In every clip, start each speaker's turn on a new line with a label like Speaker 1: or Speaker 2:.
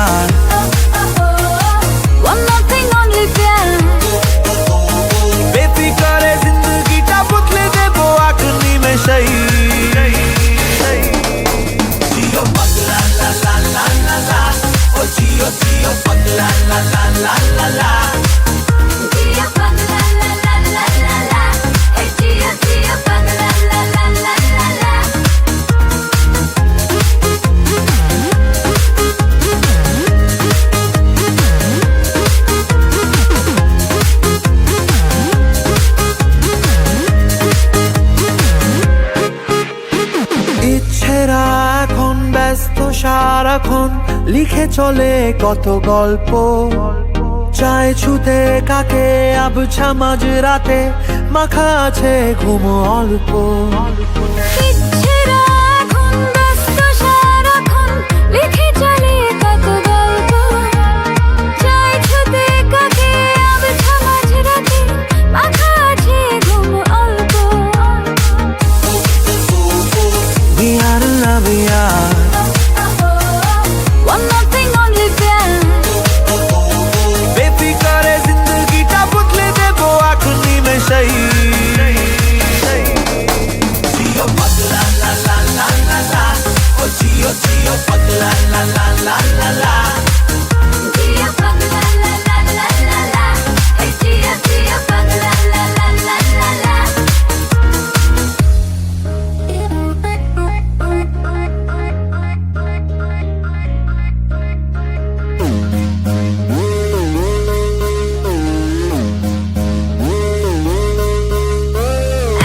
Speaker 1: यार
Speaker 2: One more thing only प्यार
Speaker 1: बेफिक्र जिंदगी टा बदले देबो आखनी में सही जियो पगला ला ला ला ला ला ओ जियो जियो पगला ला ला ला ला ला
Speaker 2: जियो पगला ला ला ला ला ला हे जियो जियो पगला ला ला ला ला ला
Speaker 1: ইচ্ছেরা এখন ব্যস্ত সারাক্ষণ লিখে চলে কত গল্প চায় ছুতে কাকে আবছা মাঝ রাতে মাখা আছে ঘুম অল্প
Speaker 2: ইচ্ছেরা এখন ব্যস্ত সারাক্ষণ লিখে চলে কত গল্প চাই ছুতে কাকে আবছা মাঝরাতে মাখা আছে ঘুম অল্প
Speaker 1: We are in love, यार
Speaker 2: One more thing only प्यार
Speaker 1: बेफिक्र जिंदगी टा बदले देबो आखनी में सही जियो पगला ला ला ला ला ला ओ जियो जियो पगला ला ला ला ला ला
Speaker 2: जियो पगला ला ला ला ला ला हे जियो जियो पगला ला ला ला ला ला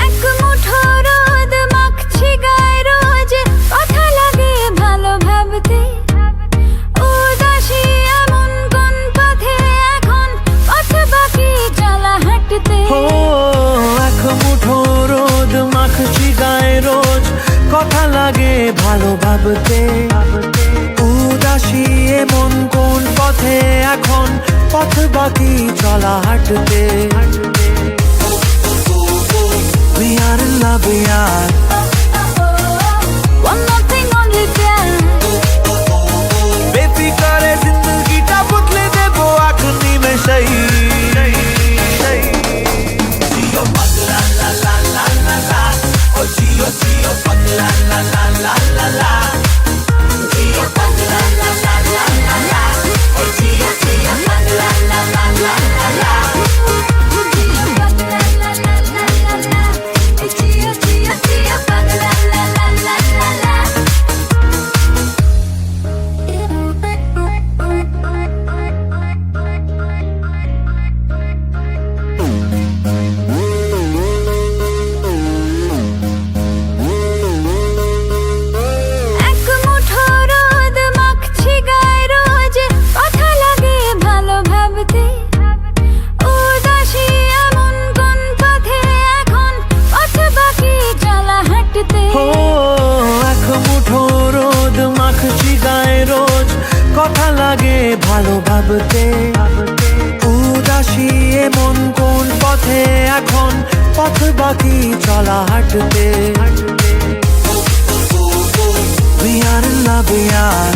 Speaker 2: এক মুঠো রোদ মাখছি গায়ে রোজ কথা লাগে ভালো ভাবতে উদাসী এমন কোন পথে এখন পথ বাকি চলা হাঁটতে
Speaker 1: ও এক মুঠো রোদ মাখছি গায়ে রোজ কথা লাগে ভালো ভাবতে উদাসী এমন কোন পথে এখন পথ বাকি চলা হাঁটতে We are in love, यार
Speaker 2: One more thing only प्यार
Speaker 1: बेफिक्र जिंदगी टा बदले देबो आखनी में सही जियो पगला ला ला ला ला ला ओ जियो जियो पगला ला ला ला ला ला जियो पगला ला ला ला ला ला ओ जियो जियो पगला ला ला ला ला ला
Speaker 2: जियो पगला ला ला ला ला ला हे जियो जियो जियो पगला ला ला ला ला ला এক মুঠো রোদ মাখছি গায়ে রোজ কথা লাগে ভালো ভাবতে উদাসী এমন কোন পথে এখন পথ বাকি চলা হাঁটতে
Speaker 1: ও এক মুঠো রোদ মাখছি গায়ে রোজ কথা লাগে ভালো ভাবতে উদাসী এমন কোন পথে এখন পথ বাকি চলা হাঁটতে We are in love, यार